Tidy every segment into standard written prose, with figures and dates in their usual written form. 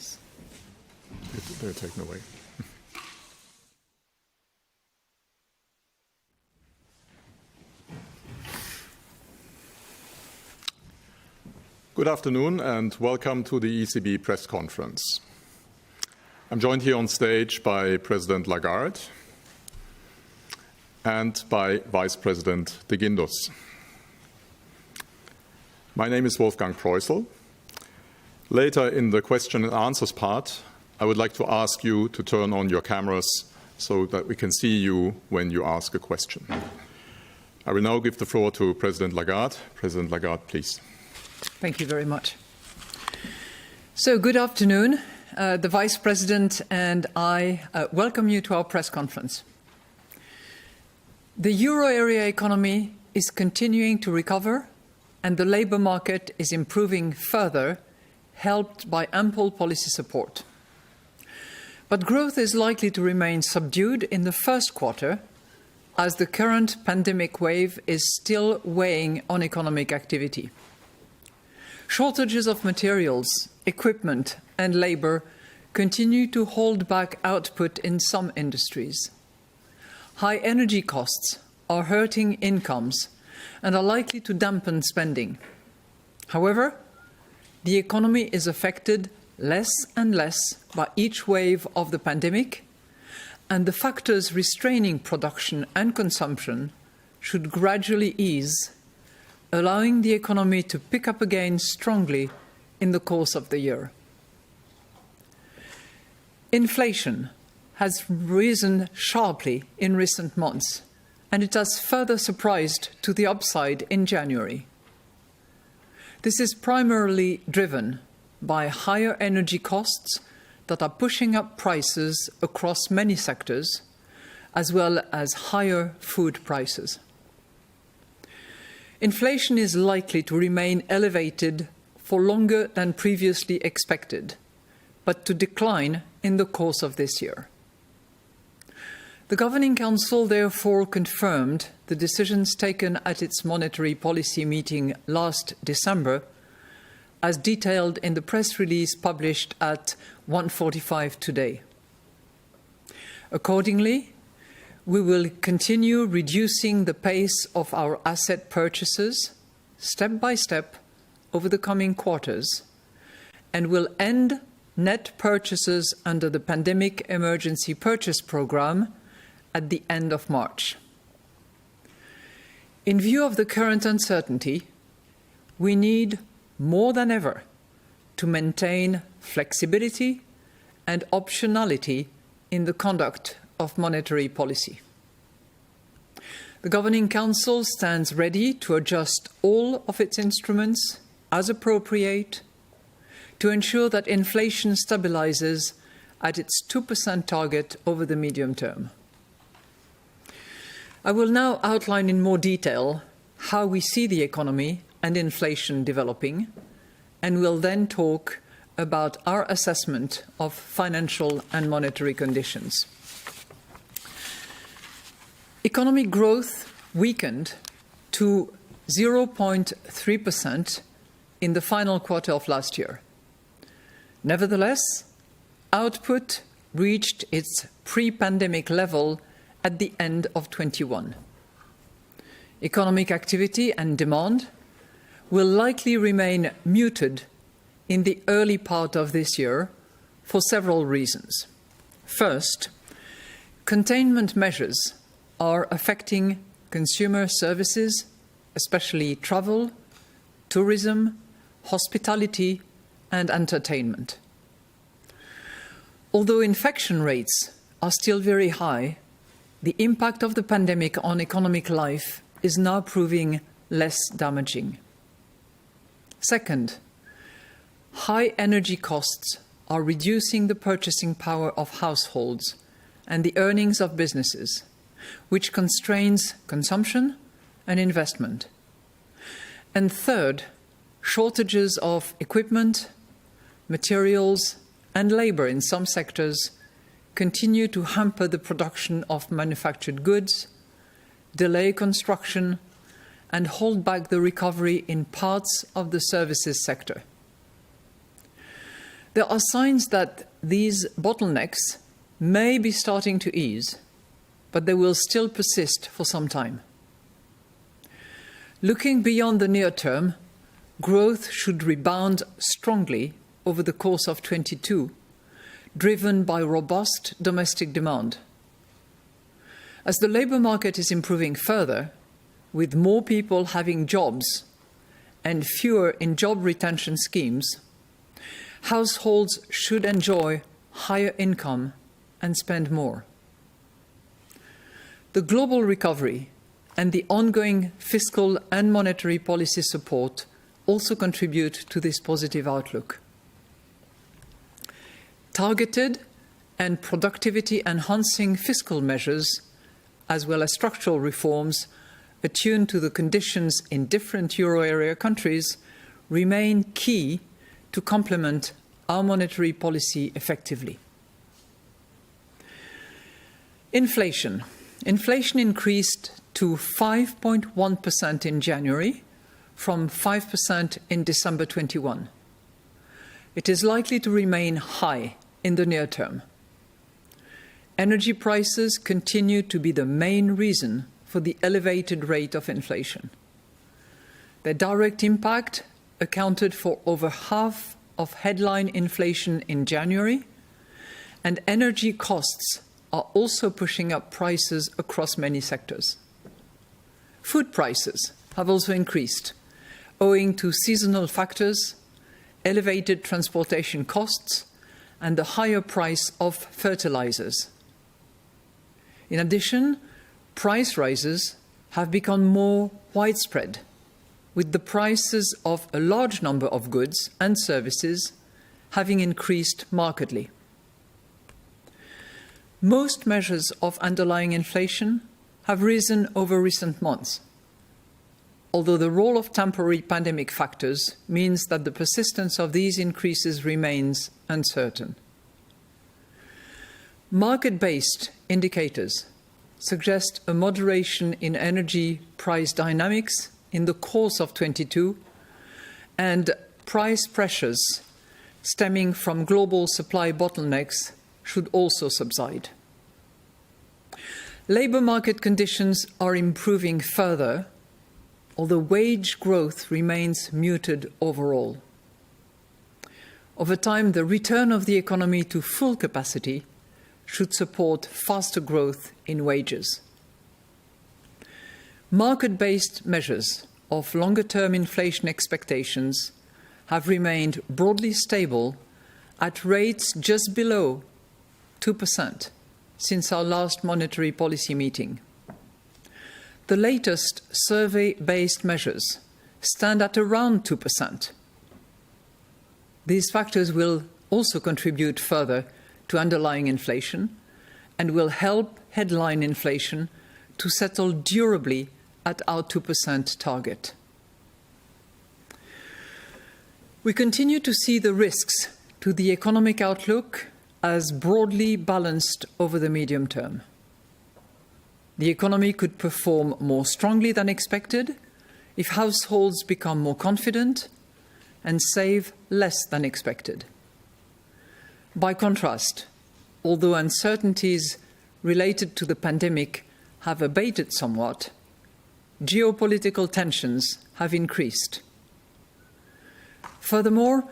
please. They're taken away. Good afternoon and welcome to the ECB press conference. I'm joined here on stage by President Lagarde and by Vice President de Guindos. My name is Wolfgang Preußel. Later in the question and answers part, I would like to ask you to turn on your cameras so that we can see you when you ask a question. I will now give the floor to President Lagarde. President Lagarde, please. Thank you very much. So, good afternoon. The Vice President and I welcome you to our press conference. The euro area economy is continuing to recover and the labour market is improving further, helped by ample policy support. But growth is likely to remain subdued in the first quarter as the current pandemic wave is still weighing on economic activity. Shortages of materials, equipment and labour continue to hold back output in some industries. High energy costs are hurting incomes and are likely to dampen spending. However, the economy is affected less and less by each wave of the pandemic, and the factors restraining production and consumption should gradually ease, allowing the economy to pick up again strongly in the course of the year. Inflation has risen sharply in recent months, and it has further surprised to the upside in January. This is primarily driven by higher energy costs that are pushing up prices across many sectors, as well as higher food prices. Inflation is likely to remain elevated for longer than previously expected, but to decline in the course of this year. The Governing Council therefore confirmed the decisions taken at its monetary policy meeting last December, as detailed in the press release published at 1:45 today. Accordingly, we will continue reducing the pace of our asset purchases step by step over the coming quarters and will end net purchases under the Pandemic Emergency Purchase Programme at the end of March. In view of the current uncertainty, we need more than ever to maintain flexibility and optionality in the conduct of monetary policy. The Governing Council stands ready to adjust all of its instruments as appropriate to ensure that inflation stabilises at its 2% target over the medium term. I will now outline in more detail how we see the economy and inflation developing, and will then talk about our assessment of financial and monetary conditions. Economic growth weakened to 0.3% in the final quarter of last year. Nevertheless, output reached its pre-pandemic level at the end of 2021. Economic activity and demand will likely remain muted in the early part of this year for several reasons. First, containment measures are affecting consumer services, especially travel, tourism, hospitality, and entertainment. Although infection rates are still very high, the impact of the pandemic on economic life is now proving less damaging. Second, high energy costs are reducing the purchasing power of households and the earnings of businesses, which constrains consumption and investment. And third, shortages of equipment, materials, and labour in some sectors continue to hamper the production of manufactured goods, delay construction, and hold back the recovery in parts of the services sector. There are signs that these bottlenecks may be starting to ease, but they will still persist for some time. Looking beyond the near term, growth should rebound strongly over the course of 2022, driven by robust domestic demand. As the labour market is improving further, with more people having jobs and fewer in job retention schemes, households should enjoy higher income and spend more. The global recovery and the ongoing fiscal and monetary policy support also contribute to this positive outlook. Targeted and productivity-enhancing fiscal measures, as well as structural reforms attuned to the conditions in different euro area countries, remain key to complement our monetary policy effectively. Inflation. Inflation increased to 5.1% in January from 5% in December 21. It is likely to remain high in the near term. Energy prices continue to be the main reason for the elevated rate of inflation. Their direct impact accounted for over half of headline inflation in January, and energy costs are also pushing up prices across many sectors. Food prices have also increased, owing to seasonal factors, elevated transportation costs, and the higher price of fertilizers. In addition, price rises have become more widespread, with the prices of a large number of goods and services having increased markedly. Most measures of underlying inflation have risen over recent months, although the role of temporary pandemic factors means that the persistence of these increases remains uncertain. Market-based indicators suggest a moderation in energy price dynamics in the course of 2022, and price pressures stemming from global supply bottlenecks should also subside. Labour market conditions are improving further, although wage growth remains muted overall. Over time, the return of the economy to full capacity should support faster growth in wages. Market-based measures of longer-term inflation expectations have remained broadly stable at rates just below 2% since our last monetary policy meeting. The latest survey-based measures stand at around 2%. These factors will also contribute further to underlying inflation and will help headline inflation to settle durably at our 2% target. We continue to see the risks to the economic outlook as broadly balanced over the medium term. The economy could perform more strongly than expected if households become more confident and save less than expected. By contrast, although uncertainties related to the pandemic have abated somewhat, geopolitical tensions have increased. Furthermore,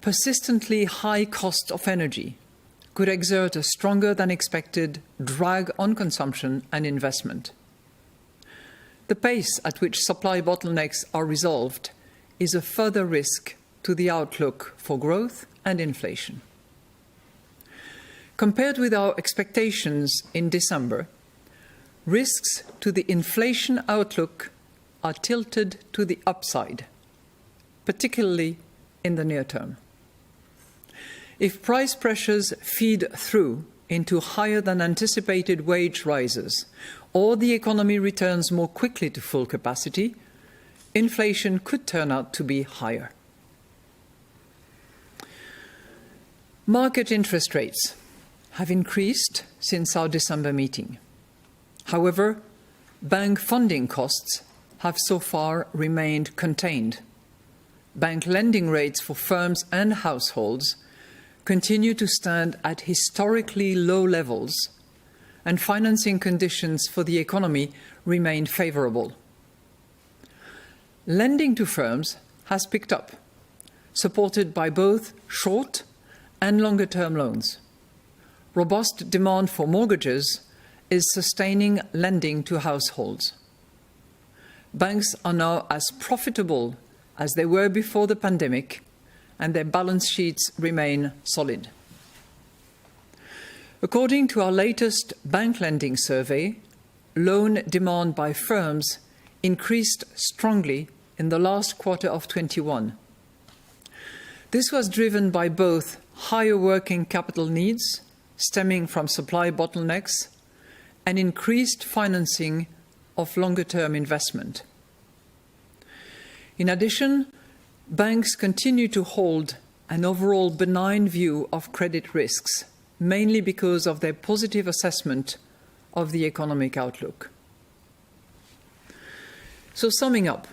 persistently high cost of energy could exert a stronger than expected drag on consumption and investment. The pace at which supply bottlenecks are resolved is a further risk to the outlook for growth and inflation. Compared with our expectations in December, risks to the inflation outlook are tilted to the upside, particularly in the near term. If price pressures feed through into higher than anticipated wage rises, or the economy returns more quickly to full capacity, inflation could turn out to be higher. Market interest rates have increased since our December meeting. However, bank funding costs have so far remained contained. Bank lending rates for firms and households continue to stand at historically low levels, and financing conditions for the economy remain favourable. Lending to firms has picked up, supported by both short and longer-term loans. Robust demand for mortgages is sustaining lending to households. Banks are now as profitable as they were before the pandemic, and their balance sheets remain solid. According to our latest bank lending survey, loan demand by firms increased strongly in the last quarter of 2021. This was driven by both higher working capital needs stemming from supply bottlenecks and increased financing of longer-term investment. In addition, banks continue to hold an overall benign view of credit risks, mainly because of their positive assessment of the economic outlook. So summing up,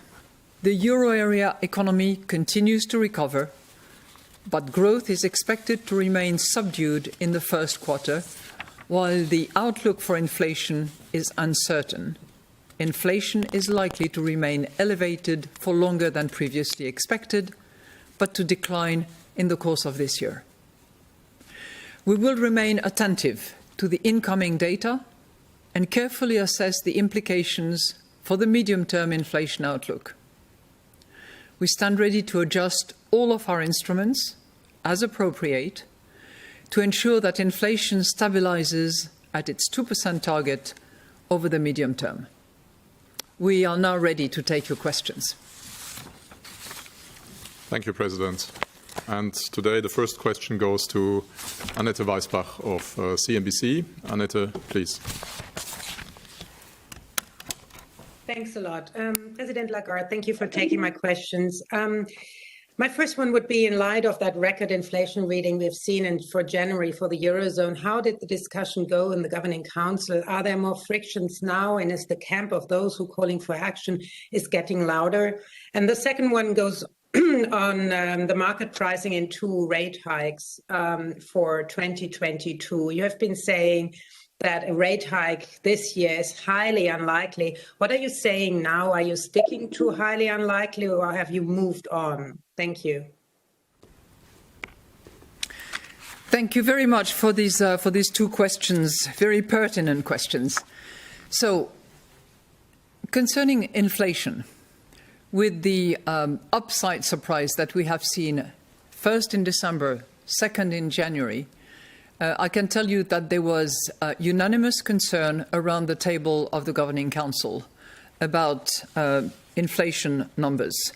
the euro area economy continues to recover, but growth is expected to remain subdued in the first quarter, while the outlook for inflation is uncertain. Inflation is likely to remain elevated for longer than previously expected, but to decline in the course of this year. We will remain attentive to the incoming data and carefully assess the implications for the medium-term inflation outlook. We stand ready to adjust all of our instruments as appropriate to ensure that inflation stabilizes at its 2% target over the medium term. We are now ready to take your questions. Thank you, President. And today the first question goes to Annette Weisbach of CNBC. Annette, please. Thanks a lot. President Lagarde, thank you for taking my questions. My first one would be, in light of that record inflation reading we've seen for January for the Eurozone, how did the discussion go in the Governing Council? Are there more frictions now, and is the camp of those who are calling for action is getting louder? And the second one goes on the market pricing in 2 rate hikes for 2022. You have been saying that a rate hike this year is highly unlikely. What are you saying now? Are you sticking to highly unlikely, or have you moved on? Thank you. Thank you very much for these 2 questions, very pertinent questions. So, concerning inflation, with the upside surprise that we have seen first in December, second in January, I can tell you that there was unanimous concern around the table of the Governing Council about inflation numbers.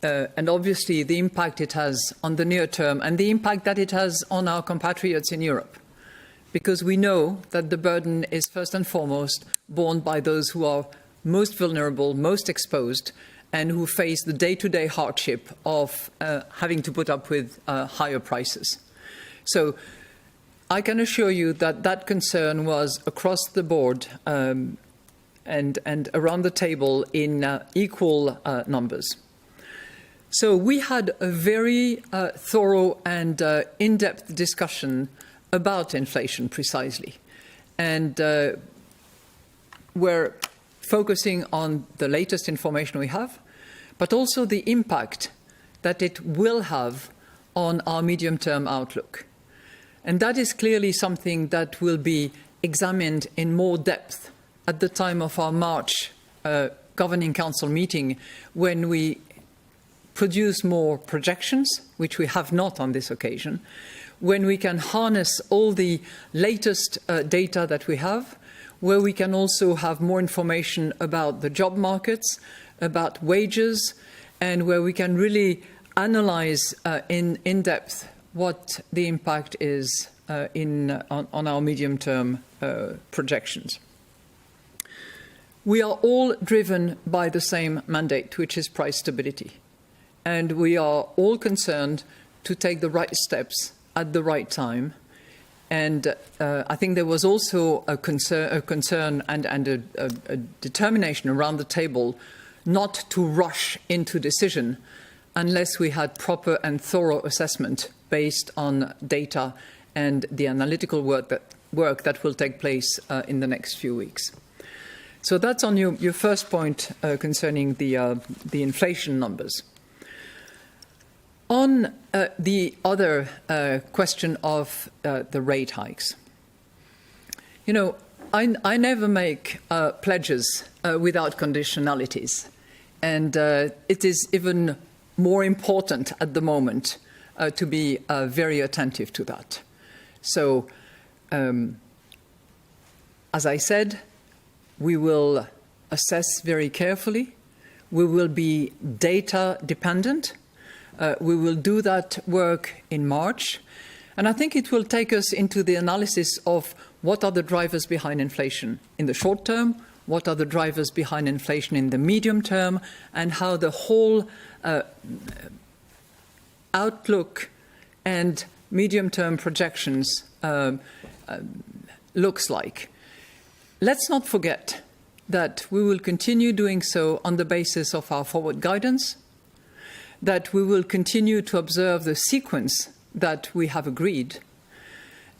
And obviously the impact it has on the near term and the impact that it has on our compatriots in Europe. Because we know that the burden is first and foremost borne by those who are most vulnerable, most exposed, and who face the day-to-day hardship of having to put up with higher prices. So I can assure you that that concern was across the board and around the table in equal numbers. So we had a very thorough and in-depth discussion about inflation precisely. And we're focusing on the latest information we have, but also the impact that it will have on our medium-term outlook. And that is clearly something that will be examined in more depth at the time of our March Governing Council meeting, when we produce more projections, which we have not on this occasion, when we can harness all the latest data that we have, where we can also have more information about the job markets, about wages, and where we can really analyze in depth what the impact is on our medium-term projections. We are all driven by the same mandate, which is price stability. And we are all concerned to take the right steps at the right time. And I think there was also a concern and a determination around the table not to rush into decision unless we had proper and thorough assessment based on data and the analytical work that will take place in the next few weeks. So that's on your first point concerning the inflation numbers. On the other question of the rate hikes, you know, I never make pledges without conditionalities, and it is even more important at the moment to be very attentive to that. So, as I said, we will assess very carefully. We will be data dependent. We will do that work in March. And I think it will take us into the analysis of what are the drivers behind inflation in the short term, what are the drivers behind inflation in the medium term, and how the whole outlook and medium-term projections looks like. Let's not forget that we will continue doing so on the basis of our forward guidance, that we will continue to observe the sequence that we have agreed,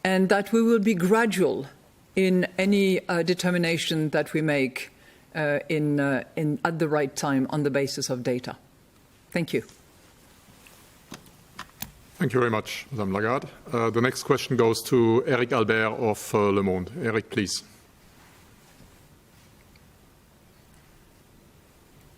and that we will be gradual in any determination that we make at the right time on the basis of data. Thank you. Thank you very much, Madame Lagarde. The next question goes to Eric Albert of Le Monde. Eric, please.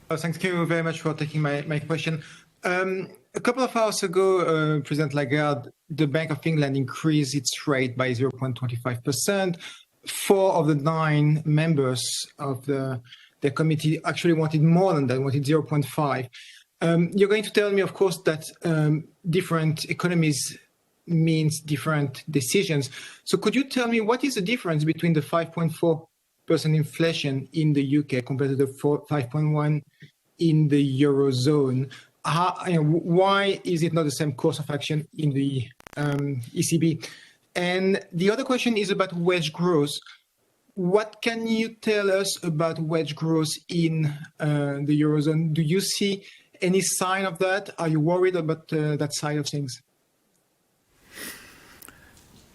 Thank you very much for taking my question. A couple of hours ago, President Lagarde, the Bank of England increased its rate by 0.25%. 4 of the 9 members of the committee actually wanted more than that, wanted 0.5. You're going to tell me, of course, that different economies means different decisions. So could you tell me what is the difference between the 5.4% inflation in the UK compared to the 5.1% in the Eurozone? Why is it not the same course of action in the ECB? And the other question is about wage growth. What can you tell us about wage growth in the Eurozone? Do you see any sign of that? Are you worried about that side of things?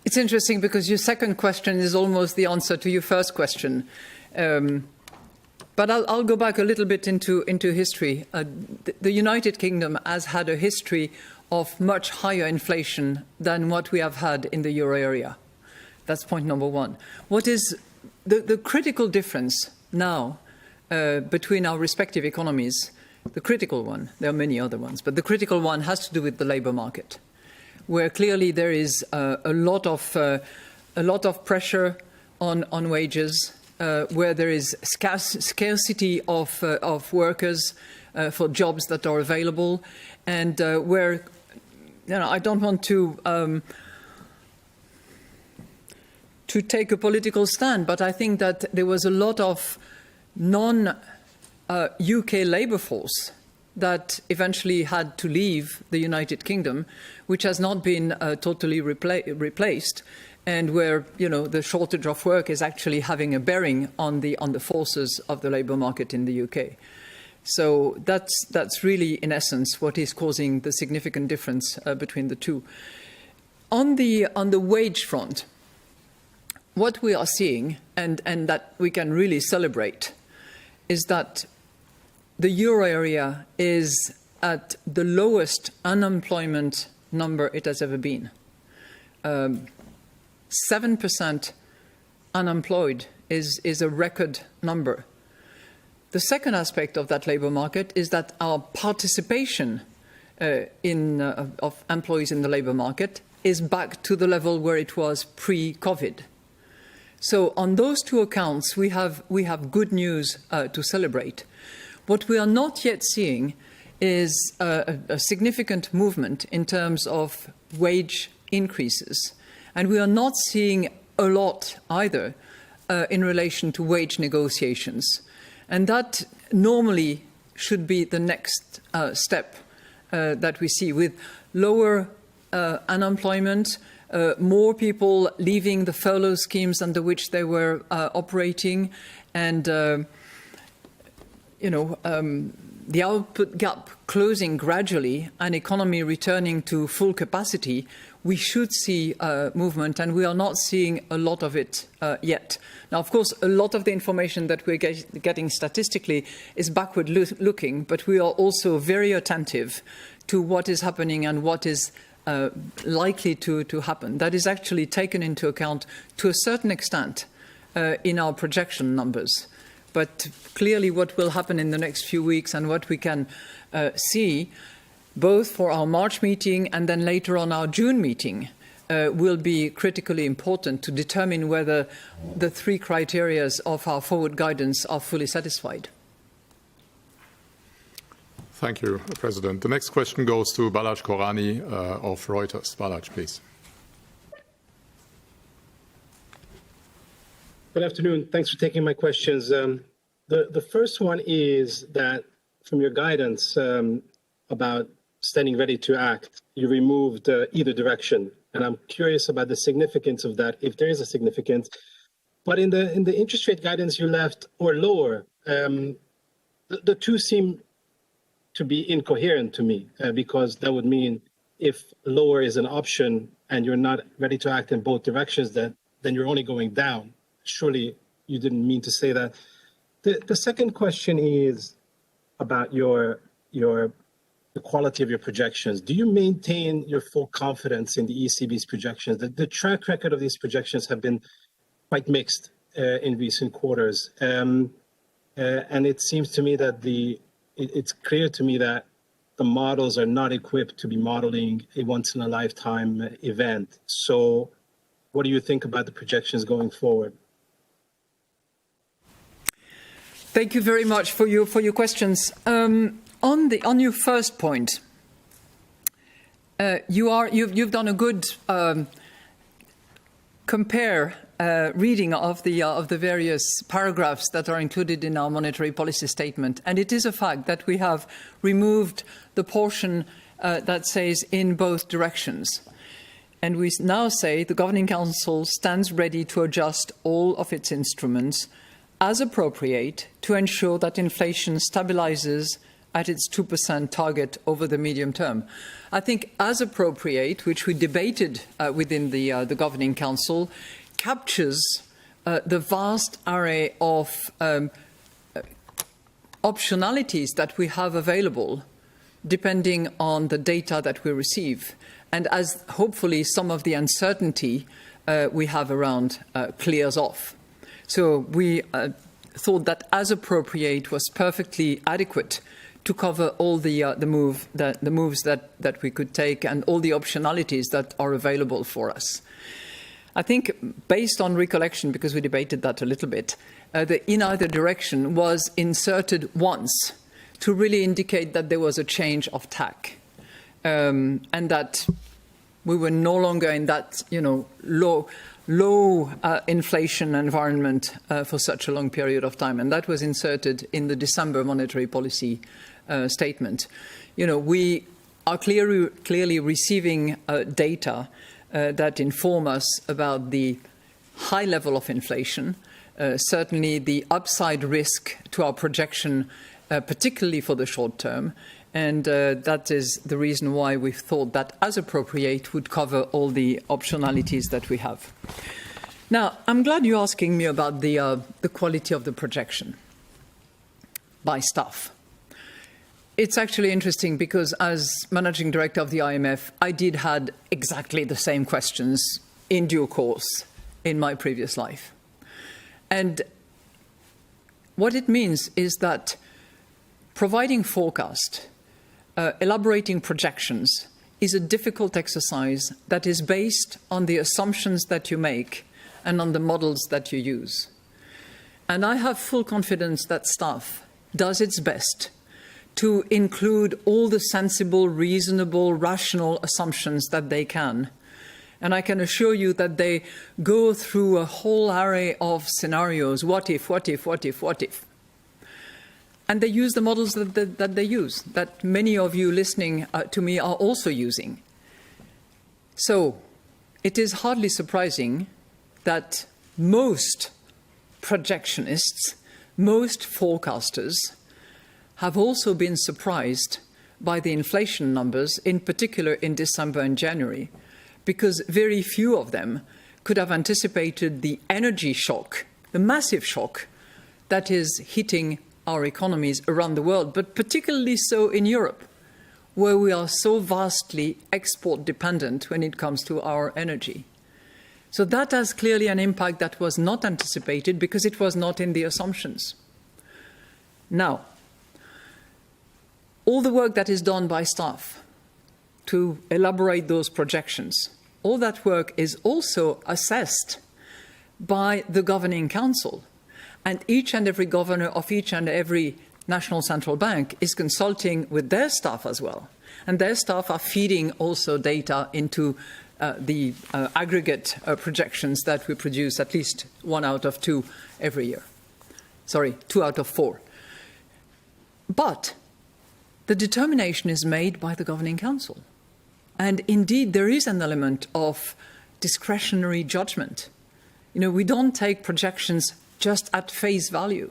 It's interesting because your second question is almost the answer to your first question. But I'll go back a little bit into history. The United Kingdom has had a history of much higher inflation than what we have had in the euro area. That's point number one. What is the critical difference now between our respective economies? The critical one, there are many other ones, but the critical one has to do with the labour market, where clearly there is a lot of pressure on wages, where there is scarcity of workers for jobs that are available, and where, you know, I don't want to take a political stand, but I think that there was a lot of non-UK labour force that eventually had to leave the United Kingdom, which has not been totally replaced, and where, you know, the shortage of work is actually having a bearing on the forces of the labour market in the UK. So that's really, in essence, what is causing the significant difference between the two. On the wage front, what we are seeing, and that we can really celebrate, is that the euro area is at the lowest unemployment number it has ever been. 7% unemployed is a record number. The second aspect of that labour market is that our participation of employees in the labour market is back to the level where it was pre-COVID. So on those two accounts, we have good news to celebrate. What we are not yet seeing is a significant movement in terms of wage increases. And we are not seeing a lot either in relation to wage negotiations. And that normally should be the next step that we see, with lower unemployment, more people leaving the furlough schemes under which they were operating, and the output gap closing gradually and economy returning to full capacity, we should see movement, and we are not seeing a lot of it yet. Now, of course, a lot of the information that we're getting statistically is backward-looking, but we are also very attentive to what is happening and what is likely to happen. That is actually taken into account to a certain extent in our projection numbers. But clearly what will happen in the next few weeks and what we can see, both for our March meeting and then later on our June meeting, will be critically important to determine whether the three criteria of our forward guidance are fully satisfied. Thank you, President. The next question goes to Balazs Korani of Reuters. Balazs, please. Good afternoon. Thanks for taking my questions. The first one is that from your guidance about standing ready to act, you removed either direction. And I'm curious about the significance of that, if there is a significance. But in the interest rate guidance you left, or lower, the two seem to be incoherent to me, because that would mean if lower is an option and you're not ready to act in both directions, then you're only going down. Surely you didn't mean to say that. The second question is about the quality of your projections. Do you maintain your full confidence in the ECB's projections? The track record of these projections have been quite mixed in recent quarters. And it seems to me that it's clear to me that the models are not equipped to be modeling a once-in-a-lifetime event. So what do you think about the projections going forward? Thank you very much for your questions. On your first point, you've done a good reading of the various paragraphs that are included in our monetary policy statement, and it is a fact that we have removed the portion that says in both directions. And we now say the Governing Council stands ready to adjust all of its instruments as appropriate to ensure that inflation stabilizes at its 2% target over the medium term. I think as appropriate, which we debated within the Governing Council, captures the vast array of optionalities that we have available depending on the data that we receive, and as hopefully some of the uncertainty we have around clears off. So we thought that as appropriate was perfectly adequate to cover all the moves that we could take and all the optionalities that are available for us. I think, based on recollection, because we debated that a little bit, the in either direction was inserted once to really indicate that there was a change of tack, and that we were no longer in that, low inflation environment for such a long period of time. And that was inserted in the December monetary policy statement. We are clearly receiving data that inform us about the high level of inflation, certainly the upside risk to our projection, particularly for the short term. And that is the reason why we've thought that as appropriate would cover all the optionalities that we have. Now, I'm glad you're asking me about the quality of the projection by staff. It's actually interesting because as managing director of the IMF, I did had exactly the same questions in due course in my previous life. And what it means is that providing forecast, elaborating projections is a difficult exercise that is based on the assumptions that you make and on the models that you use. And I have full confidence that staff does its best to include all the sensible, reasonable, rational assumptions that they can. And I can assure you that they go through a whole array of scenarios. What if, what if, what if, what if? And they use the models that they use, that many of you listening to me are also using. So it is hardly surprising that most projectionists, most forecasters have also been surprised by the inflation numbers, in particular in December and January, because very few of them could have anticipated the energy shock, the massive shock that is hitting our economies around the world, but particularly so in Europe, where we are so vastly export dependent when it comes to our energy. So that has clearly an impact that was not anticipated because it was not in the assumptions. Now, all the work that is done by staff to elaborate those projections, all that work is also assessed by the Governing Council. And each and every governor of each and every national central bank is consulting with their staff as well. And their staff are feeding also data into the aggregate projections that we produce, at least 1 out of 2 every year. Sorry, 2 out of 4. But the determination is made by the Governing Council. And indeed, there is an element of discretionary judgment. You know, we don't take projections just at face value.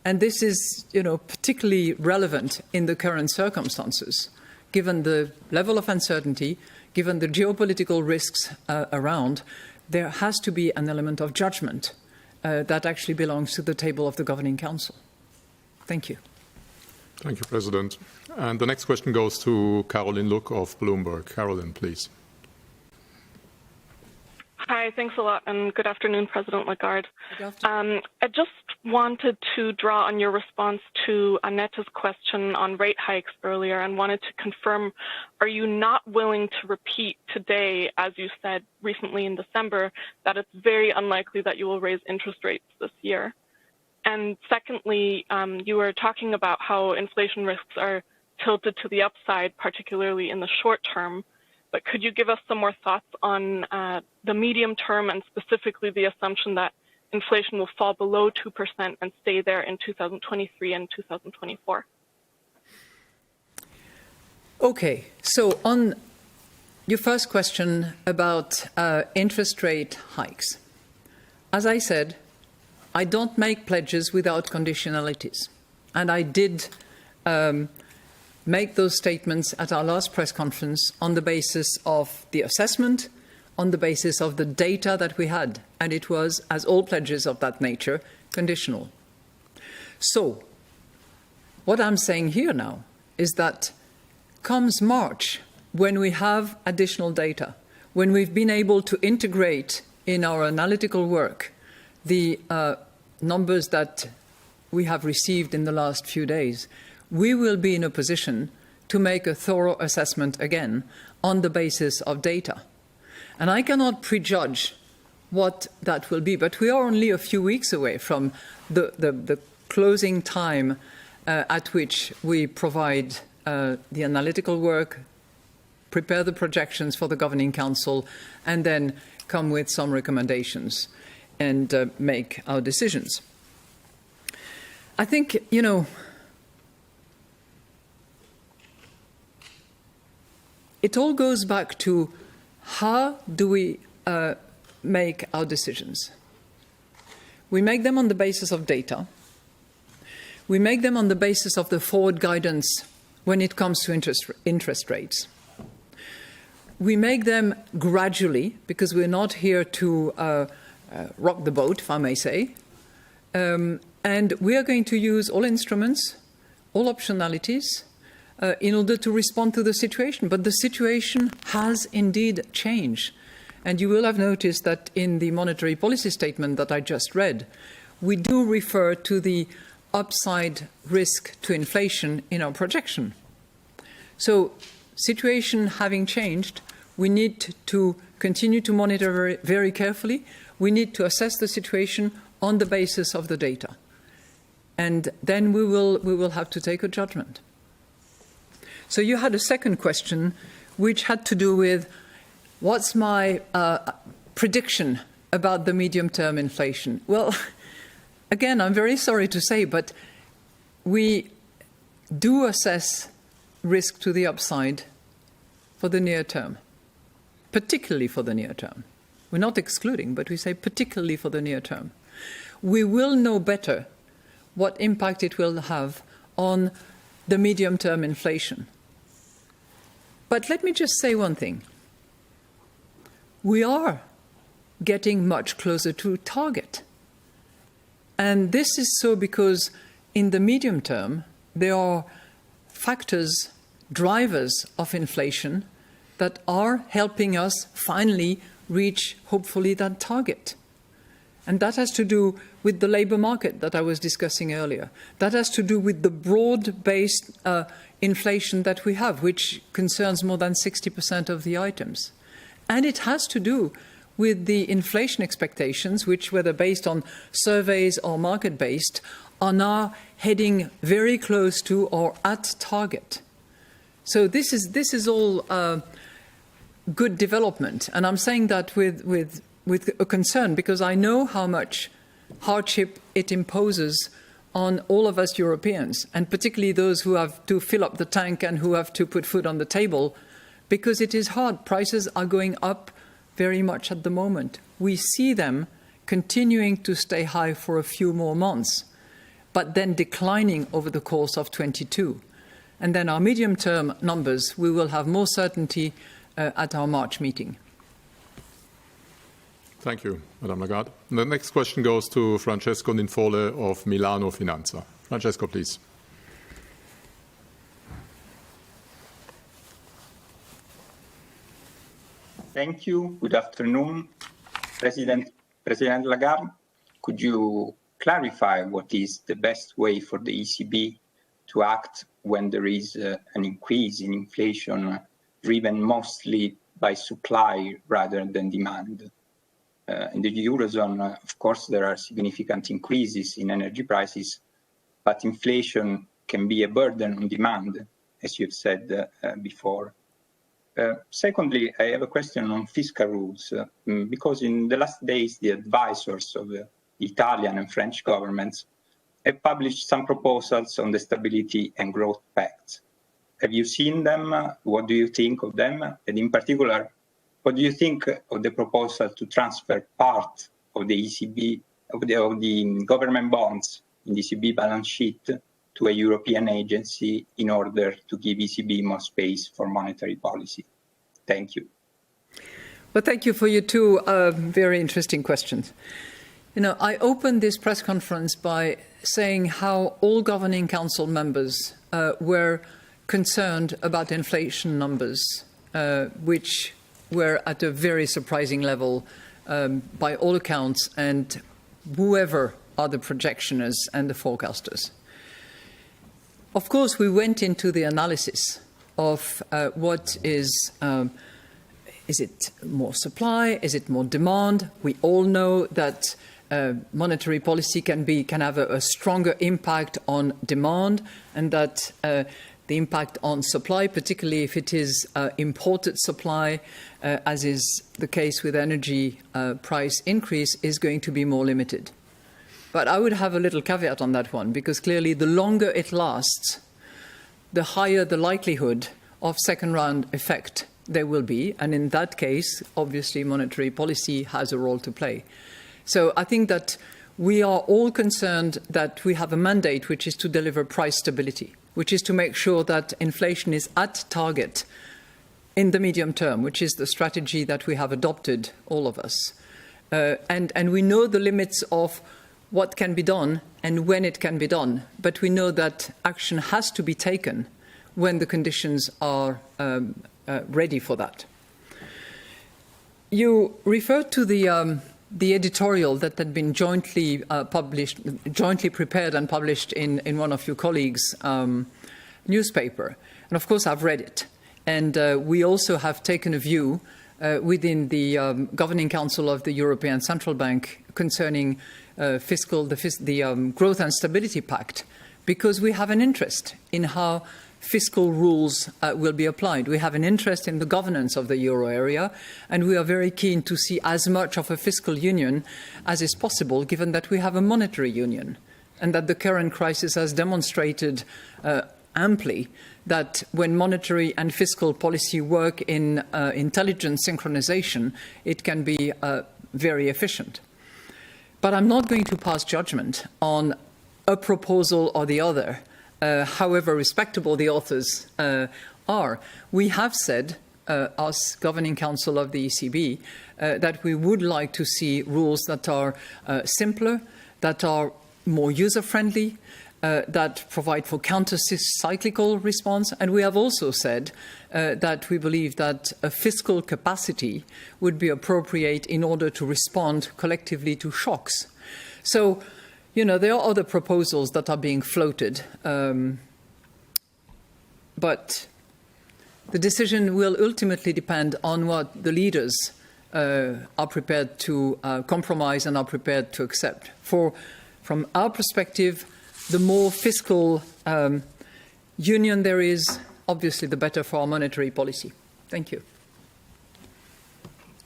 And this is, particularly relevant in the current circumstances, given the level of uncertainty, given the geopolitical risks around. There has to be an element of judgment that actually belongs to the table of the Governing Council. Thank you. Thank you, President. And the next question goes to Caroline Look of Bloomberg. Caroline, please. Hi, thanks a lot, and good afternoon, President Lagarde. Good afternoon. I just wanted to draw on your response to Annetta's question on rate hikes earlier and wanted to confirm, are you not willing to repeat today, as you said recently in December, that it's very unlikely that you will raise interest rates this year? And secondly, you were talking about how inflation risks are tilted to the upside, particularly in the short term. But could you give us some more thoughts on the medium term and specifically the assumption that inflation will fall below 2% and stay there in 2023 and 2024? Okay, so on your first question about interest rate hikes, as I said, I don't make pledges without conditionalities. And I did make those statements at our last press conference on the basis of the assessment, on the basis of the data that we had. And it was, as all pledges of that nature, conditional. So, what I'm saying here now is that comes March, when we have additional data, when we've been able to integrate in our analytical work the numbers that we have received in the last few days, we will be in a position to make a thorough assessment again on the basis of data. And I cannot prejudge what that will be, but we are only a few weeks away from the closing time at which we provide the analytical work, prepare the projections for the Governing Council, and then come with some recommendations and make our decisions. I think, it all goes back to how do we make our decisions. We make them on the basis of data. We make them on the basis of the forward guidance when it comes to interest rates. We make them gradually, because we're not here to rock the boat, if I may say. And we are going to use all instruments, all optionalities, in order to respond to the situation. But the situation has indeed changed. And you will have noticed that in the monetary policy statement that I just read, we do refer to the upside risk to inflation in our projection. So, situation having changed, we need to continue to monitor very, very carefully. We need to assess the situation on the basis of the data. And then we will have to take a judgment. So you had a second question, which had to do with what's my prediction about the medium-term inflation? Well, again, I'm very sorry to say, but we do assess risk to the upside for the near term, particularly for the near term. We're not excluding, but we say particularly for the near term. We will know better what impact it will have on the medium-term inflation. But let me just say one thing. We are getting much closer to target. And this is so because in the medium term, there are factors, drivers of inflation that are helping us finally reach, hopefully, that target. And that has to do with the labour market that I was discussing earlier. That has to do with the broad-based inflation that we have, which concerns more than 60% of the items. And it has to do with the inflation expectations, which, whether based on surveys or market-based, are now heading very close to or at target. So this is all good development. And I'm saying that with a concern, because I know how much hardship it imposes on all of us Europeans, and particularly those who have to fill up the tank and who have to put food on the table, because it is hard. Prices are going up very much at the moment. We see them continuing to stay high for a few more months, but then declining over the course of 22. And then our medium-term numbers, we will have more certainty at our March meeting. Thank you, Madame Lagarde. The next question goes to Francesco Ninfole of Milano Finanza. Francesco, please. Thank you. Good afternoon. President Lagarde, could you clarify what is the best way for the ECB to act when there is an increase in inflation driven mostly by supply rather than demand? In the Eurozone, of course, there are significant increases in energy prices, but inflation can be a burden on demand, as you've said before. Secondly, I have a question on fiscal rules, because in the last days, the advisors of the Italian and French governments have published some proposals on the Stability and Growth Pact. Have you seen them? What do you think of them? And in particular, what do you think of the proposal to transfer part of the ECB, of the government bonds in the ECB balance sheet to a European agency in order to give ECB more space for monetary policy? Thank you. Well, thank you for your two very interesting questions. You know, I opened this press conference by saying how all governing council members were concerned about inflation numbers, which were at a very surprising level by all accounts, and whoever are the projectioners and the forecasters. Of course, we went into the analysis of what is it more supply? Is it more demand? We all know that monetary policy can have a stronger impact on demand, and that the impact on supply, particularly if it is imported supply, as is the case with energy price increase, is going to be more limited. But I would have a little caveat on that one, because clearly the longer it lasts, the higher the likelihood of second-round effect there will be. And in that case, obviously, monetary policy has a role to play. So I think that we are all concerned that we have a mandate which is to deliver price stability, which is to make sure that inflation is at target in the medium term, which is the strategy that we have adopted, all of us. And we know the limits of what can be done and when it can be done, but we know that action has to be taken when the conditions are ready for that. You referred to the editorial that had been jointly prepared and published in one of your colleagues' newspaper. And of course, I've read it. And we also have taken a view within the Governing Council of the European Central Bank concerning the Growth and Stability Pact, because we have an interest in how fiscal rules will be applied. We have an interest in the governance of the euro area, and we are very keen to see as much of a fiscal union as is possible, given that we have a monetary union, and that the current crisis has demonstrated amply that when monetary and fiscal policy work in intelligent synchronization, it can be very efficient. But I'm not going to pass judgment on a proposal or the other however respectable the authors are. We have said, as Governing Council of the ECB, that we would like to see rules that are simpler, that are more user-friendly, that provide for counter-cyclical response. And we have also said that we believe that a fiscal capacity would be appropriate in order to respond collectively to shocks. So, there are other proposals that are being floated, but the decision will ultimately depend on what the leaders are prepared to compromise and are prepared to accept. From our perspective, the more fiscal union there is, obviously the better for our monetary policy. Thank you.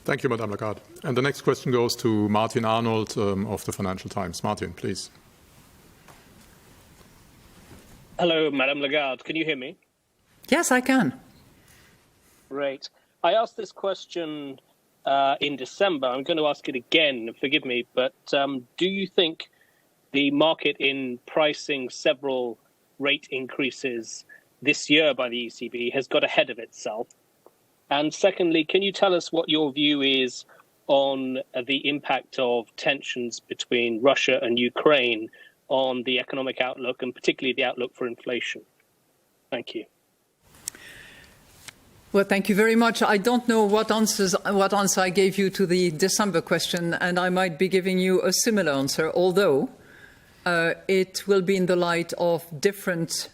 Thank you, Madame Lagarde. And the next question goes to Martin Arnold of the Financial Times. Martin, please. Hello, Madame Lagarde. Can you hear me? Yes, I can. Great. I asked this question in December. I'm going to ask it again. Forgive me, but do you think the market in pricing several rate increases this year by the ECB has got ahead of itself? And secondly, can you tell us what your view is on the impact of tensions between Russia and Ukraine on the economic outlook and particularly the outlook for inflation? Thank you. Well, thank you very much. I don't know what answer I gave you to the December question, and I might be giving you a similar answer, although it will be in the light of different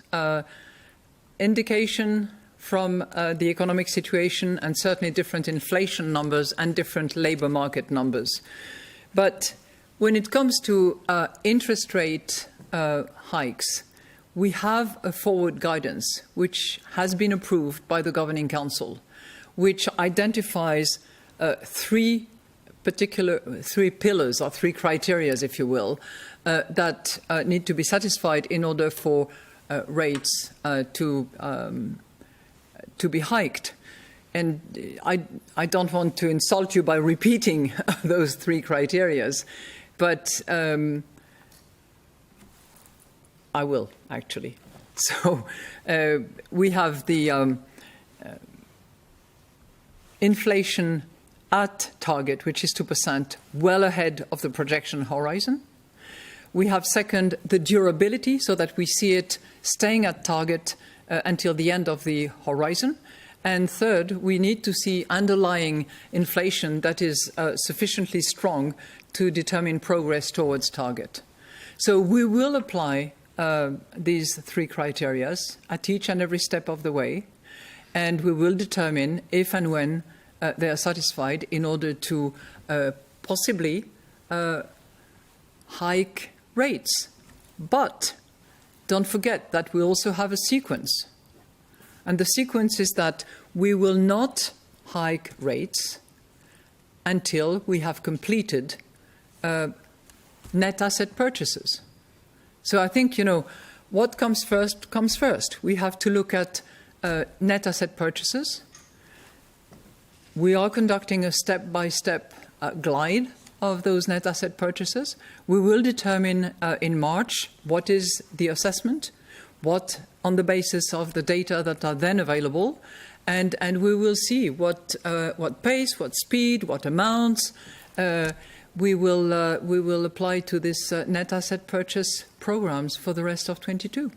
indication from the economic situation and certainly different inflation numbers and different labour market numbers. But when it comes to interest rate hikes, we have a forward guidance which has been approved by the Governing Council, which identifies three pillars or three criteria, if you will, that need to be satisfied in order for rates to be hiked. And I don't want to insult you by repeating those three criteria, but I will, actually. So we have the inflation at target, which is 2%, well ahead of the projection horizon. We have, second, the durability, so that we see it staying at target until the end of the horizon. And third, we need to see underlying inflation that is sufficiently strong to determine progress towards target. So we will apply these three criteria at each and every step of the way, and we will determine if and when they are satisfied in order to possibly hike rates. But don't forget that we also have a sequence. And the sequence is that we will not hike rates until we have completed net asset purchases. So I think, what comes first comes first. We have to look at net asset purchases. We are conducting a step-by-step glide of those net asset purchases. We will determine in March what is the assessment, what on the basis of the data that are then available, and we will see what pace, what speed, what amounts we will apply to this net asset purchase programs for the rest of 22.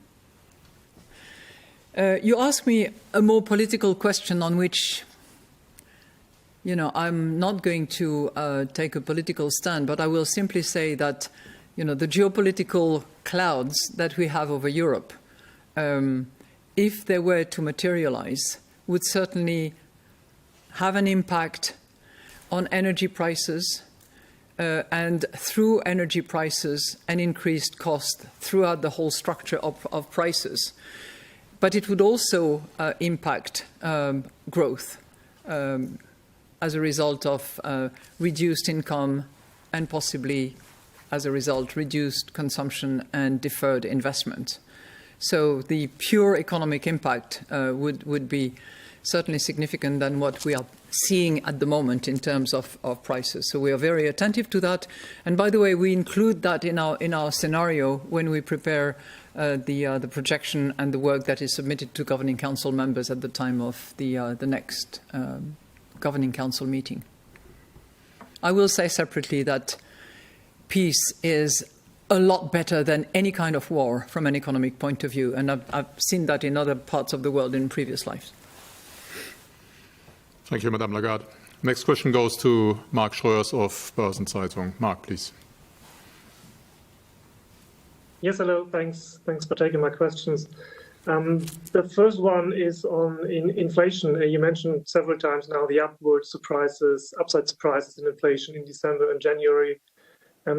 You asked me a more political question on which, I'm not going to take a political stand, but I will simply say that, the geopolitical clouds that we have over Europe, if they were to materialize, would certainly have an impact on energy prices, and through energy prices, an increased cost throughout the whole structure of prices. But it would also impact growth as a result of reduced income and possibly, as a result, reduced consumption and deferred investment. So the pure economic impact would be certainly significant than what we are seeing at the moment in terms of prices. So we are very attentive to that. And by the way, we include that in our scenario when we prepare the projection and the work that is submitted to Governing Council members at the time of the next Governing Council meeting. I will say separately that peace is a lot better than any kind of war from an economic point of view, and I've seen that in other parts of the world in previous lives. Thank you, Madame Lagarde. Next question goes to Mark Schreurs of Börsenzeitung. Mark, please. Yes, hello. Thanks for taking my questions. The first one is on inflation. You mentioned several times now the upside surprises in inflation in December and January.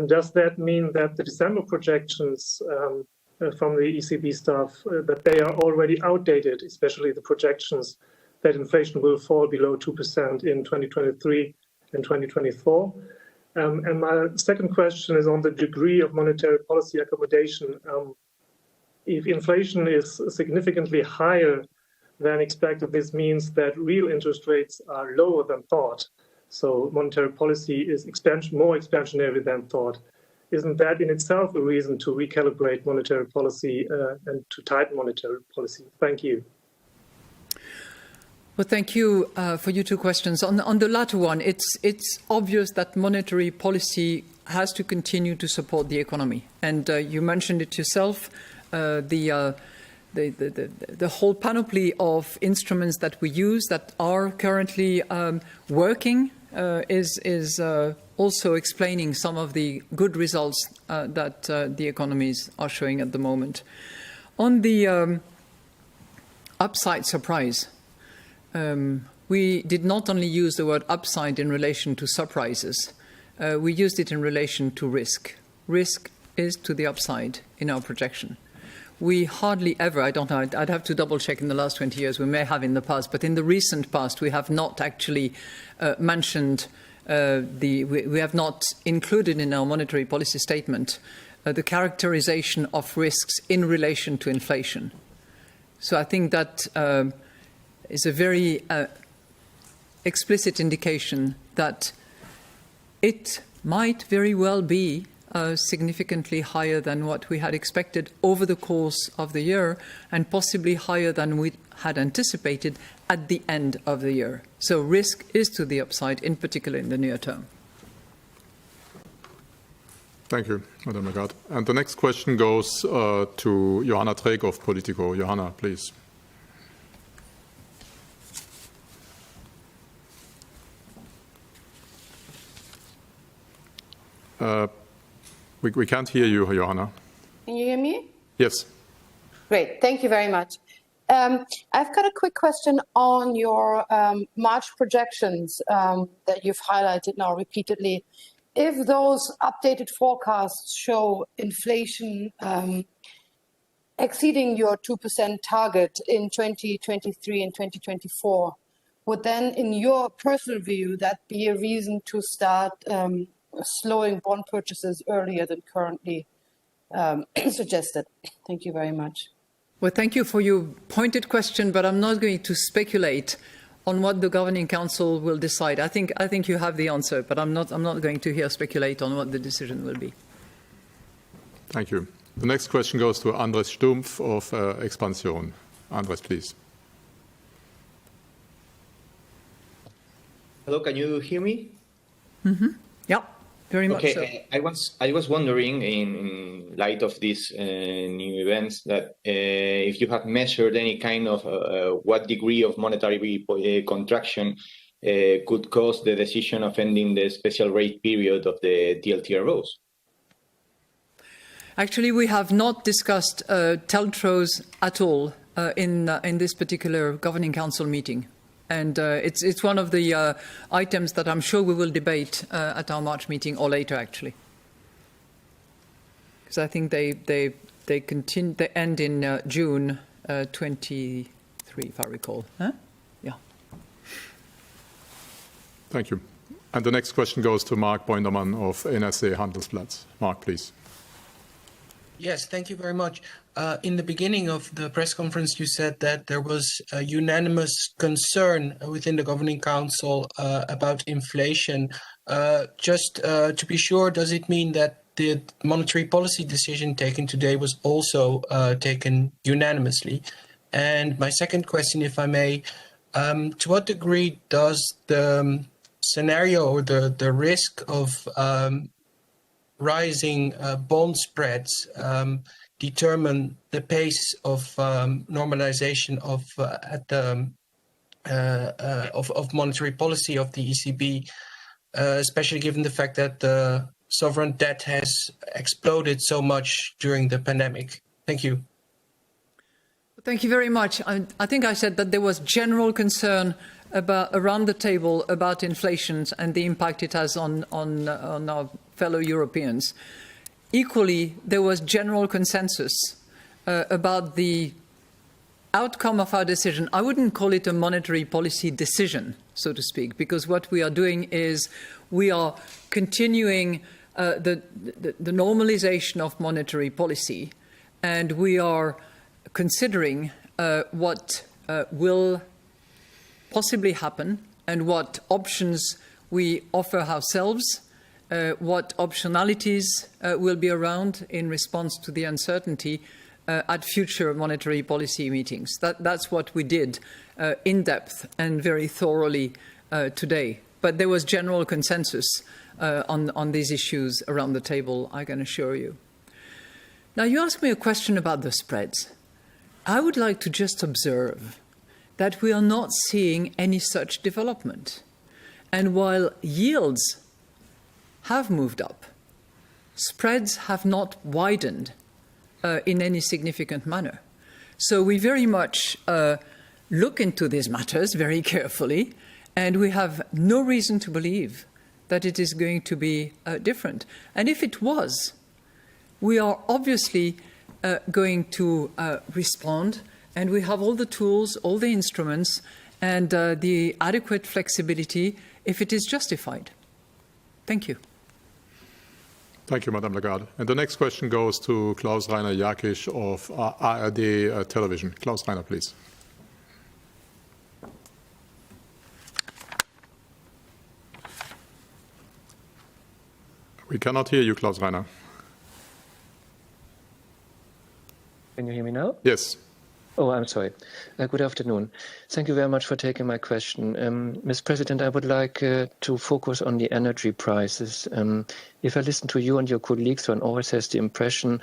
Does that mean that the December projections from the ECB staff, that they are already outdated, especially the projections that inflation will fall below 2% in 2023 and 2024? And my second question is on the degree of monetary policy accommodation. If inflation is significantly higher than expected, this means that real interest rates are lower than thought. So monetary policy is more expansionary than thought. Isn't that in itself a reason to recalibrate monetary policy and to tighten monetary policy? Thank you. Well, thank you for your two questions. On the latter one, it's obvious that monetary policy has to continue to support the economy. And you mentioned it yourself, the whole panoply of instruments that we use that are currently working is also explaining some of the good results that the economies are showing at the moment. On the upside surprise, we did not only use the word upside in relation to surprises, we used it in relation to risk. Risk is to the upside in our projection. We hardly ever, I don't know, I'd have to double check in the last 20 years, we may have in the past, but in the recent past we have not actually mentioned, we have not included in our monetary policy statement the characterization of risks in relation to inflation. So I think that is a very explicit indication that it might very well be significantly higher than what we had expected over the course of the year, and possibly higher than we had anticipated at the end of the year. So risk is to the upside, in particular in the near term. Thank you, Madame Lagarde. And the next question goes to Johanna Träg of Politico. Johanna, please. We can't hear you, Johanna. Can you hear me? Yes. Great. Thank you very much. I've got a quick question on your March projections that you've highlighted now repeatedly. If those updated forecasts show inflation exceeding your 2% target in 2023 and 2024, would then, in your personal view, that be a reason to start slowing bond purchases earlier than currently suggested? Thank you very much. Well, thank you for your pointed question, but I'm not going to speculate on what the Governing Council will decide. I think you have the answer, but I'm not going to here speculate on what the decision will be. Thank you. The next question goes to Andres Stumpf of Expansion. Andres, please. Hello, can you hear me? Mm-hmm. Yeah. Very much so. I was wondering, in light of these new events, that if you have measured any kind of what degree of monetary contraction could cause the decision of ending the special rate period of the TLTROs. Actually, we have not discussed TLTROs at all in this particular Governing Council meeting. And it's one of the items that I'm sure we will debate at our March meeting, or later, actually. Because I think they end in June 23, if I recall. Huh? Yeah. Thank you. And the next question goes to Mark Boindermann of NRC Handelsblatt. Mark, please. Yes, thank you very much. In the beginning of the press conference, you said that there was a unanimous concern within the Governing Council about inflation. Just to be sure, does it mean that the monetary policy decision taken today was also taken unanimously? And my second question, if I may, to what degree does the scenario or the risk of rising bond spreads determine the pace of normalization of monetary policy of the ECB, especially given the fact that the sovereign debt has exploded so much during the pandemic? Thank you. Thank you very much. I think I said that there was general concern around the table about inflation and the impact it has on our fellow Europeans. Equally, there was general consensus about the outcome of our decision. I wouldn't call it a monetary policy decision, so to speak, because what we are doing is we are continuing the normalization of monetary policy, and we are considering what will possibly happen and what options we offer ourselves, what optionalities will be around in response to the uncertainty at future monetary policy meetings. That's what we did in depth and very thoroughly today. But there was general consensus on these issues around the table, I can assure you. Now, you asked me a question about the spreads. I would like to just observe that we are not seeing any such development. And while yields have moved up, spreads have not widened in any significant manner. So we very much look into these matters very carefully, and we have no reason to believe that it is going to be different. And if it was, we are obviously going to respond, and we have all the tools, all the instruments, and the adequate flexibility if it is justified. Thank you. Thank you, Madame Lagarde. And the next question goes to Klaus-Rainer Jakisch of ARD Television. Klaus-Rainer, please. We cannot hear you, Klaus-Rainer. Can you hear me now? Yes. Oh, I'm sorry. Good afternoon. Thank you very much for taking my question. Ms. President, I would like to focus on the energy prices. If I listen to you and your colleagues, one always has the impression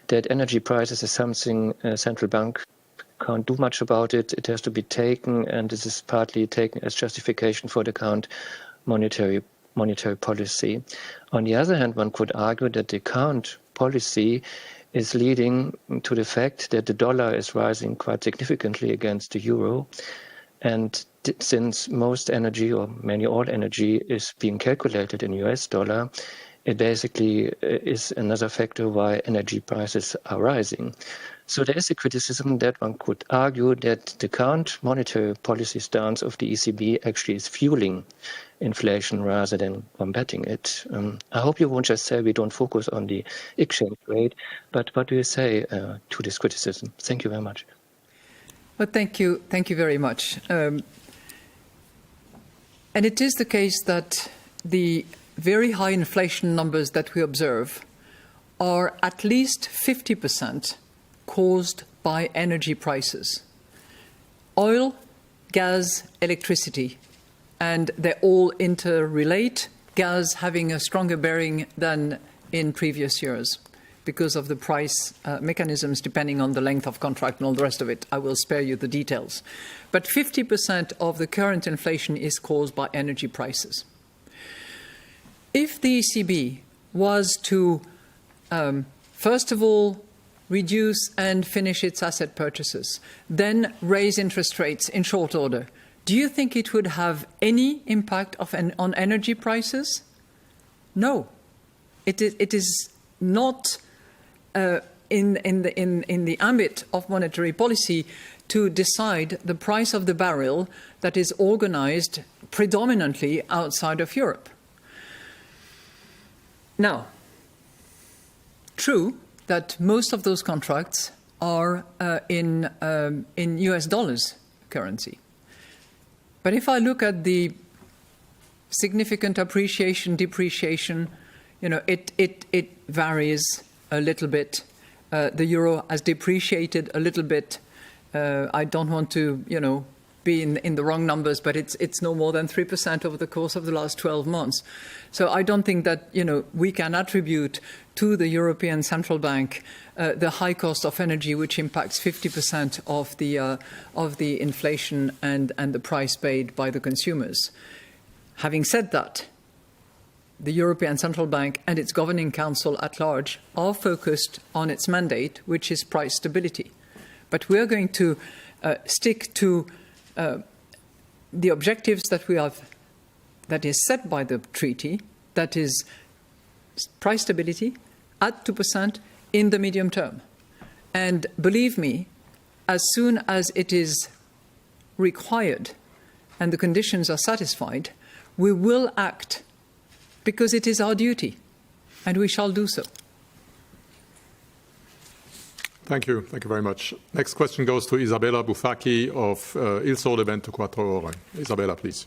that energy prices is something a central bank can't do much about it. It has to be taken, and this is partly taken as justification for the current monetary policy. On the other hand, one could argue that the current policy is leading to the fact that the dollar is rising quite significantly against the euro. And since most energy, or many all energy, is being calculated in US dollar, it basically is another factor why energy prices are rising. So there is a criticism that one could argue that the current monetary policy stance of the ECB actually is fueling inflation rather than combating it. I hope you won't just say we don't focus on the exchange rate, but what do you say to this criticism? Thank you very much. Well, thank you very much. And it is the case that the very high inflation numbers that we observe are at least 50% caused by energy prices. Oil, gas, electricity, and they all interrelate, gas having a stronger bearing than in previous years because of the price mechanisms depending on the length of contract and all the rest of it. I will spare you the details. But 50% of the current inflation is caused by energy prices. If the ECB was to, first of all, reduce and finish its asset purchases, then raise interest rates in short order, do you think it would have any impact on energy prices? No. It is not in the ambit of monetary policy to decide the price of the barrel that is organized predominantly outside of Europe. Now, true, that most of those contracts are in US dollars currency. But if I look at the significant appreciation, depreciation, it varies a little bit. The euro has depreciated a little bit. I don't want to, be in the wrong numbers, but it's no more than 3% over the course of the last 12 months. So I don't think that, we can attribute to the European Central Bank the high cost of energy, which impacts 50% of the inflation and the price paid by the consumers. Having said that, the European Central Bank and its governing council at large are focused on its mandate, which is price stability. But we are going to stick to the objectives that we have, that is set by the treaty, that is price stability at 2% in the medium term. And believe me, as soon as it is required and the conditions are satisfied, we will act, because it is our duty, and we shall do so. Thank you. Thank you very much. Next question goes to Isabella Bufacchi of Il Sole 24 Ore. Isabella, please.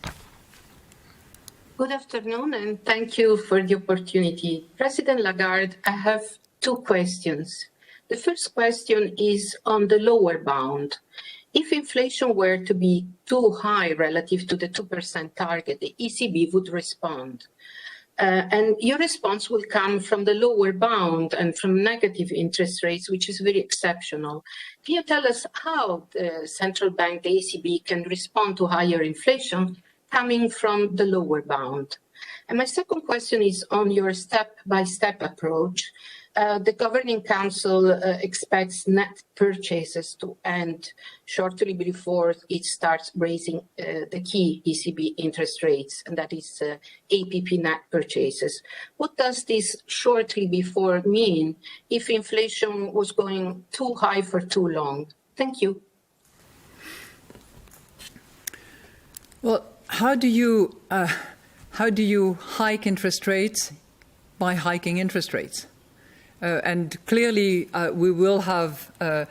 Good afternoon, and thank you for the opportunity. President Lagarde, I have two questions. The first question is on the lower bound. If inflation were to be too high relative to the 2% target, the ECB would respond. And your response will come from the lower bound and from negative interest rates, which is very exceptional. Can you tell us how the central bank, the ECB, can respond to higher inflation coming from the lower bound? And my second question is on your step-by-step approach. The Governing Council expects net purchases to end shortly before it starts raising the key ECB interest rates, and that is APP net purchases. What does this shortly before mean if inflation was going too high for too long? Thank you. Well, how do you hike interest rates? By hiking interest rates. And clearly, we will have a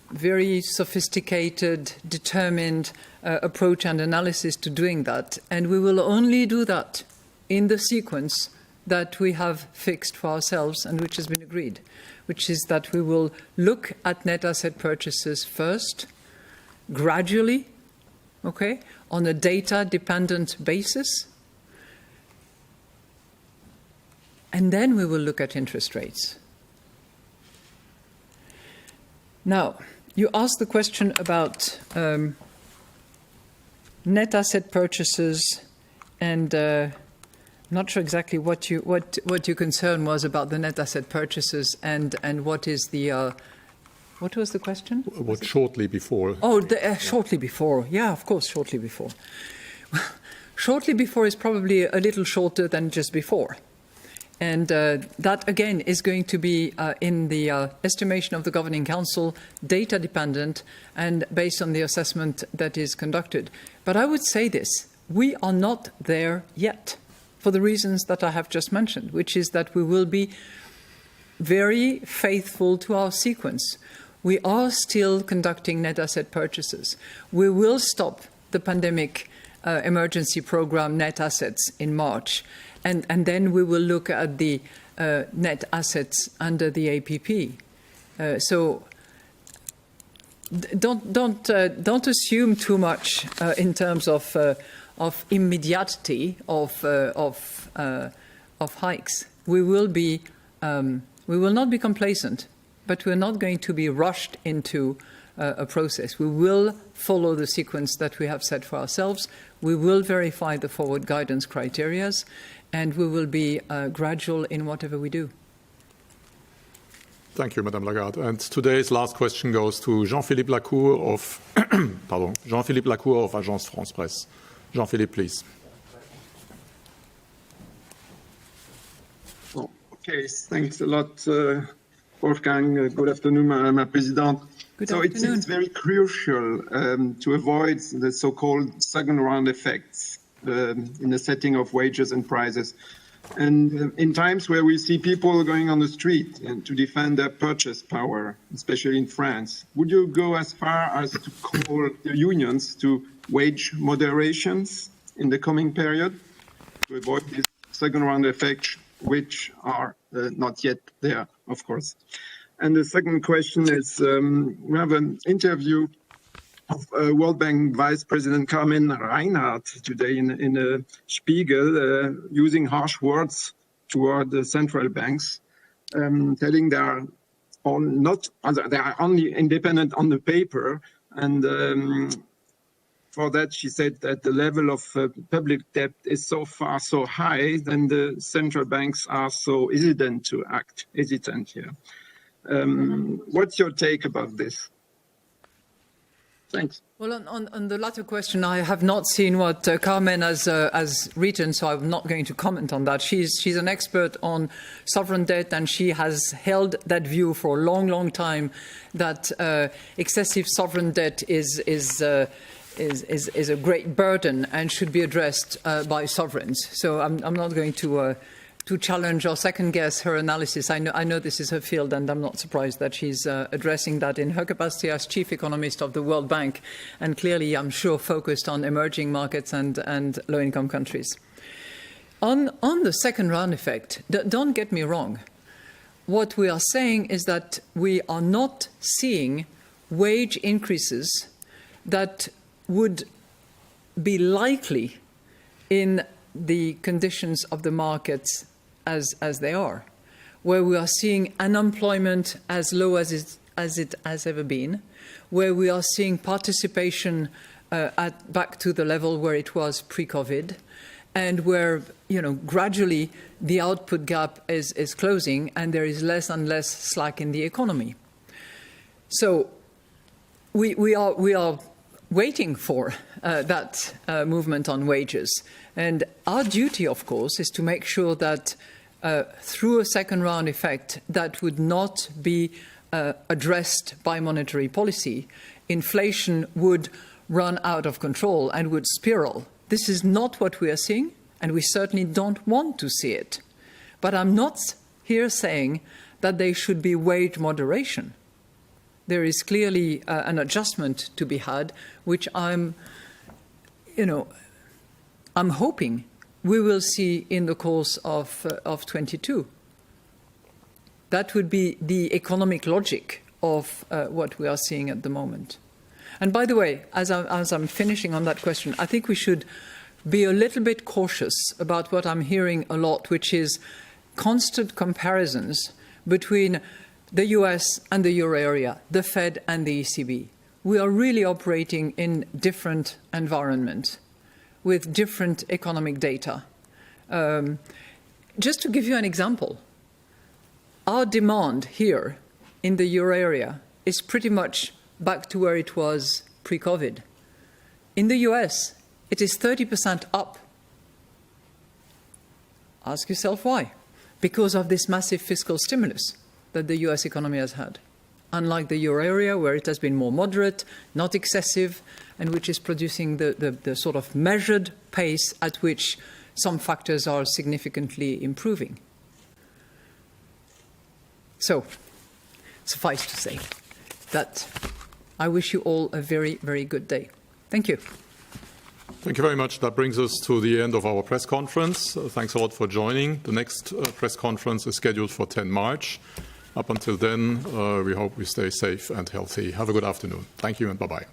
very sophisticated, determined approach and analysis to doing that. And we will only do that in the sequence that we have fixed for ourselves and which has been agreed, which is that we will look at net asset purchases first, gradually, on a data-dependent basis. And then we will look at interest rates. Now, you asked the question about net asset purchases, and I'm not sure exactly what your concern was about the net asset purchases and what is the what was the question? What shortly before? Oh, shortly before. Yeah, of course, shortly before. Shortly before is probably a little shorter than just before. And that, again, is going to be in the estimation of the Governing Council, data dependent and based on the assessment that is conducted. But I would say this, we are not there yet for the reasons that I have just mentioned, which is that we will be very faithful to our sequence. We are still conducting net asset purchases. We will stop the pandemic emergency program net assets in March. And then we will look at the net assets under the APP. So don't assume too much in terms of immediacy of hikes. We will not be complacent, but we're not going to be rushed into a process. We will follow the sequence that we have set for ourselves. We will verify the forward guidance criteria, and we will be gradual in whatever we do. Thank you, Madame Lagarde. And today's last question goes to Jean-Philippe Lacour of Jean-Philippe Lacour of Agence France Presse. Jean-Philippe, please. Okay, thanks a lot, Wolfgang. Good afternoon, Madame President. So it's very crucial to avoid the so-called second-round effects in the setting of wages and prices. And in times where we see people going on the street and to defend their purchase power, especially in France, would you go as far as to call the unions to wage moderations in the coming period to avoid this second round effects, which are not yet there, of course? And the second question is, we have an interview of World Bank Vice President Carmen Reinhardt today in a Spiegel, using harsh words toward the central banks, telling they are only independent on the paper. And for that, she said that the level of public debt is so far so high, then the central banks are so hesitant to act, here. What's your take about this? Thanks. Well, on the latter question, I have not seen what Carmen has written, so I'm not going to comment on that. She's an expert on sovereign debt, and she has held that view for a long, long time that excessive sovereign debt is a great burden and should be addressed by sovereigns. So I'm not going to challenge or second guess her analysis. I know this is her field, and I'm not surprised that she's addressing that in her capacity as chief economist of the World Bank, and clearly, I'm sure, focused on emerging markets and low-income countries. On the second round effect, don't get me wrong. What we are saying is that we are not seeing wage increases that would be likely in the conditions of the markets as they are, where we are seeing unemployment as low as it has ever been, where we are seeing participation back to the level where it was pre-COVID, and where gradually the output gap is closing, and there is less and less slack in the economy. So we are waiting for that movement on wages. And our duty, of course, is to make sure that through a second round effect that would not be addressed by monetary policy, inflation would run out of control and would spiral. This is not what we are seeing, and we certainly don't want to see it. But I'm not here saying that there should be wage moderation. There is clearly an adjustment to be had, which I'm hoping we will see in the course of 22. That would be the economic logic of what we are seeing at the moment. And by the way, as I'm finishing on that question, I think we should be a little bit cautious about what I'm hearing a lot, which is constant comparisons between the US and the euro area, the Fed and the ECB. We are really operating in different environments with different economic data. Just to give you an example, our demand here in the euro area is pretty much back to where it was pre-COVID. In the US, it is 30% up. Ask yourself why. Because of this massive fiscal stimulus that the US economy has had. Unlike the euro area, where it has been more moderate, not excessive, and which is producing the sort of measured pace at which some factors are significantly improving. So, suffice to say that I wish you all a very, very good day. Thank you. Thank you very much. That brings us to the end of our press conference. Thanks a lot for joining. The next press conference is scheduled for 10 March. Up until then, we hope we stay safe and healthy. Have a good afternoon. Thank you and bye-bye.